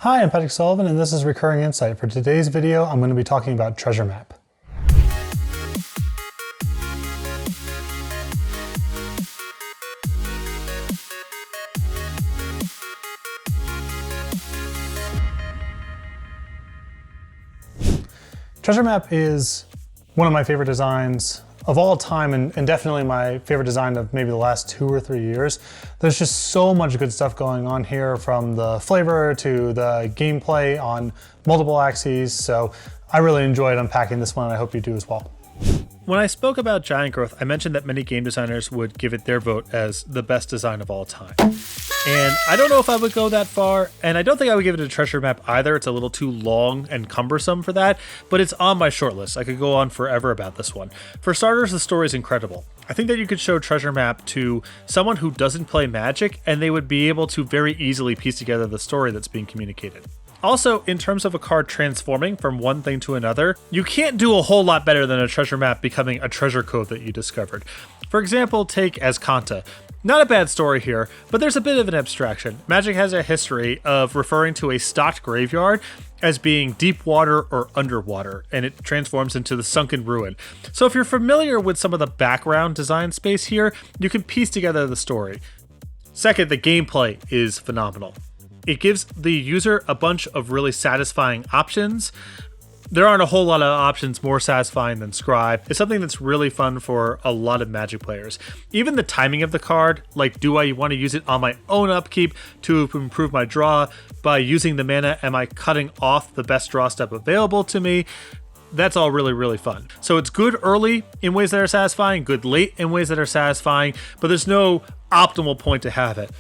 Hi, I'm Patrick Sullivan, and this is Recurring Insight. For today's video, I'm going to be talking about Treasure Map. Treasure Map is one of my favorite designs of all time, and definitely my favorite design of maybe the last 2 or 3 years. There's just so much good stuff going on here, from the flavor to the gameplay on multiple axes. So I really enjoyed unpacking this one, and I hope you do as well. When I spoke about Giant Growth, I mentioned that many game designers would give it their vote as the best design of all time. And I don't know if I would go that far, and I don't think I would give it a Treasure Map either. It's a little too long and cumbersome for that, but it's on my shortlist. I could go on forever about this one. For starters, the story is incredible. I think that you could show Treasure Map to someone who doesn't play Magic, and they would be able to very easily piece together the story that's being communicated. Also, in terms of a card transforming from one thing to another, you can't do a whole lot better than a treasure map becoming a treasure cove that you discovered. For example, take Azcanta. Not a bad story here, but there's a bit of an abstraction. Magic has a history of referring to a stocked graveyard as being deep water or underwater, and it transforms into the sunken ruin. So if you're familiar with some of the background design space here, you can piece together the story. Second, the gameplay is phenomenal. It gives the user a bunch of really satisfying options. There aren't a whole lot of options more satisfying than Scribe. It's something that's really fun for a lot of Magic players. Even the timing of the card, like, do I want to use it on my own upkeep to improve my draw? By using the mana, am I cutting off the best draw step available to me? That's all really, really fun. So it's good early in ways that are satisfying, good late in ways that are satisfying, but there's no optimal point to have it.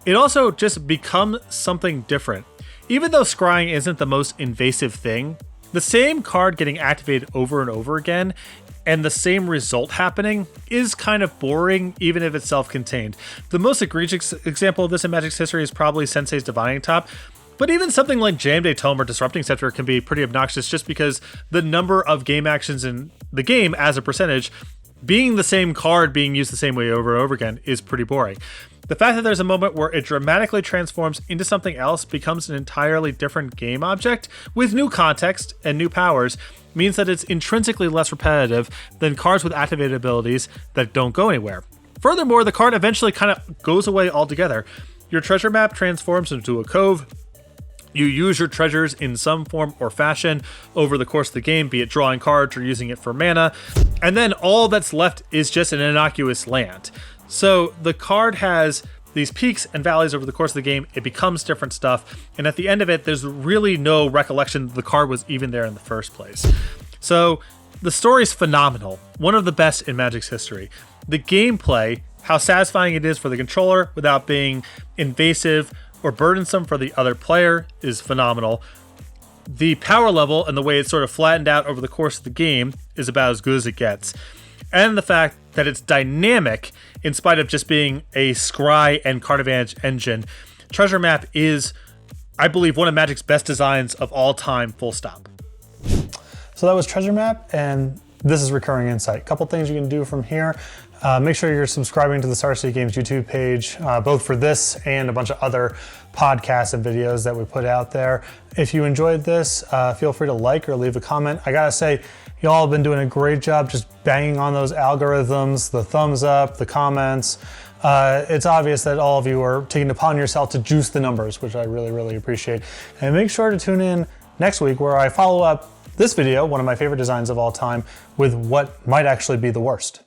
It also just becomes something different. Even though scrying isn't the most invasive thing, the same card getting activated over and over again and the same result happening is kind of boring, even if it's self-contained. The most egregious example of this in Magic's history is probably Sensei's Divining Top, but even something like Jam-Day Tome or Disrupting Scepter can be pretty obnoxious just because the number of game actions in the game as a percentage, being the same card being used the same way over and over again, is pretty boring. The fact that there's a moment where it dramatically transforms into something else, becomes an entirely different game object with new context and new powers, means that it's intrinsically less repetitive than cards with activated abilities that don't go anywhere. Furthermore, the card eventually kind of goes away altogether. Your treasure map transforms into a cove. You use your treasures in some form or fashion over the course of the game, be it drawing cards or using it for mana, and then all that's left is just an innocuous land. So the card has these peaks and valleys over the course of the game. It becomes different stuff, and at the end of it, there's really no recollection that the card was even there in the first place. So the story is phenomenal, one of the best in Magic's history. The gameplay, how satisfying it is for the controller without being invasive or burdensome for the other player, is phenomenal. The power level and the way it's sort of flattened out over the course of the game is about as good as it gets. And the fact that it's dynamic in spite of just being a scry and card advantage engine. Treasure Map is, I believe, one of Magic's best designs of all time, full stop. So that was Treasure Map, and this is Recurring Insight. A couple things you can do from here. Make sure you're subscribing to the Star City Games YouTube page, both for this and a bunch of other podcasts and videos that we put out there. If you enjoyed this, feel free to like or leave a comment. I gotta say, y'all have been doing a great job just banging on those algorithms, the thumbs up, the comments. It's obvious that all of you are taking it upon yourself to juice the numbers, which I really, really appreciate. And make sure to tune in next week where I follow up this video, one of my favorite designs of all time, with what might actually be the worst.